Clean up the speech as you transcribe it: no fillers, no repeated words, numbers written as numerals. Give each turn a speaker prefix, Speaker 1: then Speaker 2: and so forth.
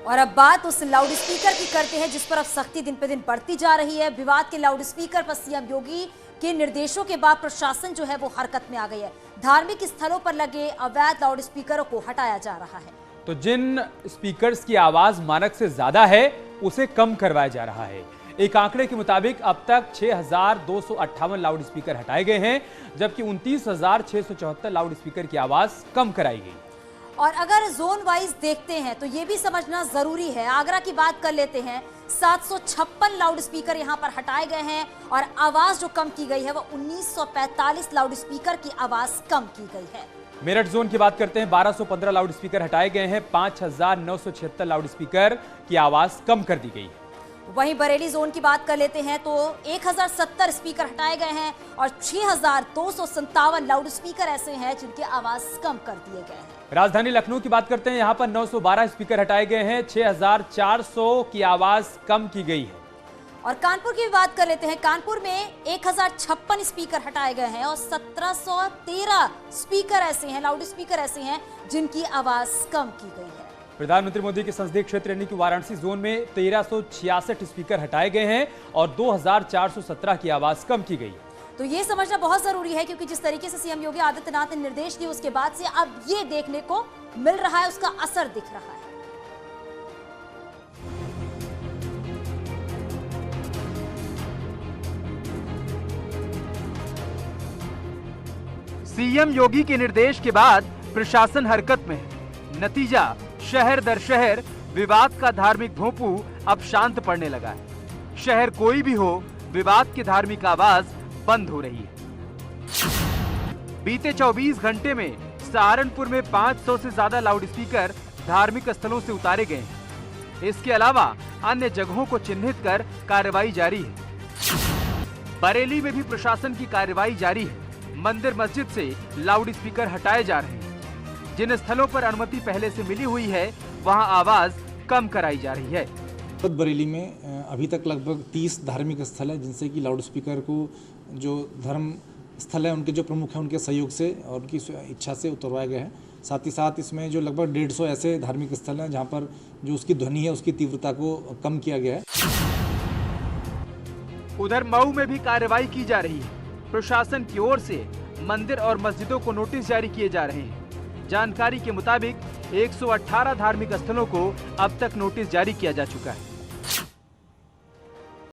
Speaker 1: और अब बात उस लाउड स्पीकर की करते हैं जिस पर अब सख्ती दिन पे दिन बढ़ती जा रही है। विवाद के लाउड स्पीकर पर सीएम योगी के निर्देशों के बाद प्रशासन जो है वो हरकत में आ गई है। धार्मिक स्थलों पर लगे अवैध लाउड स्पीकरों को हटाया जा रहा है।
Speaker 2: तो जिन स्पीकर्स की आवाज मानक से ज्यादा है उसे कम करवाया जा रहा है। एक आंकड़े के मुताबिक अब तक 6,258 लाउड स्पीकर हटाए गए हैं, जबकि 29,674 लाउड स्पीकर की आवाज कम कराई गई।
Speaker 1: और अगर जोन वाइज देखते हैं तो ये भी समझना जरूरी है। आगरा की बात कर लेते हैं, 756 लाउड स्पीकर यहां पर हटाए गए हैं और आवाज जो कम की गई है वो 1945 लाउड स्पीकर की आवाज कम की गई है।
Speaker 2: मेरठ जोन की बात करते हैं, 1215 लाउड स्पीकर हटाए गए हैं, 5,976 लाउड स्पीकर की आवाज कम कर दी गई है।
Speaker 1: वहीं बरेली जोन की बात कर लेते हैं तो 1070 स्पीकर हटाए गए हैं और 6,257 लाउड स्पीकर ऐसे हैं जिनकी आवाज कम कर दिए गए हैं।
Speaker 2: राजधानी लखनऊ की बात करते हैं, यहां पर 912 स्पीकर हटाए गए हैं, 6,400 की आवाज कम की गई है।
Speaker 1: और कानपुर की बात कर लेते हैं, कानपुर में 1056 स्पीकर हटाए गए हैं और 1713 स्पीकर ऐसे हैं, लाउड स्पीकर ऐसे हैं जिनकी आवाज कम की गई है।
Speaker 2: प्रधानमंत्री मोदी के संसदीय क्षेत्र यानी कि वाराणसी जोन में 1366 स्पीकर हटाए गए हैं और 2,417 की आवाज कम की गई।
Speaker 1: तो ये समझना बहुत जरूरी है क्योंकि जिस तरीके से सीएम योगी आदित्यनाथ ने निर्देश दिए उसके बाद से अब ये देखने को मिल रहा है, उसका असर दिख रहा है।
Speaker 3: सीएम योगी के निर्देश के बाद प्रशासन हरकत में है। नतीजा, शहर दर शहर विवाद का धार्मिक भोंपू अब शांत पड़ने लगा है। शहर कोई भी हो, विवाद की धार्मिक आवाज बंद हो रही है। बीते 24 घंटे में सहारनपुर में 500 से ज्यादा लाउड स्पीकर धार्मिक स्थलों से उतारे गए हैं। इसके अलावा अन्य जगहों को चिन्हित कर कार्रवाई जारी है। बरेली में भी प्रशासन की कार्रवाई जारी है। मंदिर मस्जिद से लाउड स्पीकर हटाए जा रहे हैं। जिन स्थलों पर अनुमति पहले से मिली हुई है वहां आवाज कम कराई जा रही है।
Speaker 4: बरेली में अभी तक लगभग 30 धार्मिक स्थल है जिनसे कि लाउड स्पीकर को जो धर्म स्थल है उनके जो प्रमुख हैं उनके सहयोग से और उनकी इच्छा से उतरवाए गए हैं। साथ ही साथ इसमें जो लगभग 150 ऐसे धार्मिक स्थल हैं जहां पर जो उसकी ध्वनि है उसकी तीव्रता को कम किया गया है।
Speaker 3: उधर मऊ में भी कार्रवाई की जा रही है। प्रशासन की ओर से मंदिर और मस्जिदों को नोटिस जारी किए जा रहे हैं। जानकारी के मुताबिक 118 धार्मिक स्थलों को अब तक नोटिस जारी किया जा चुका है।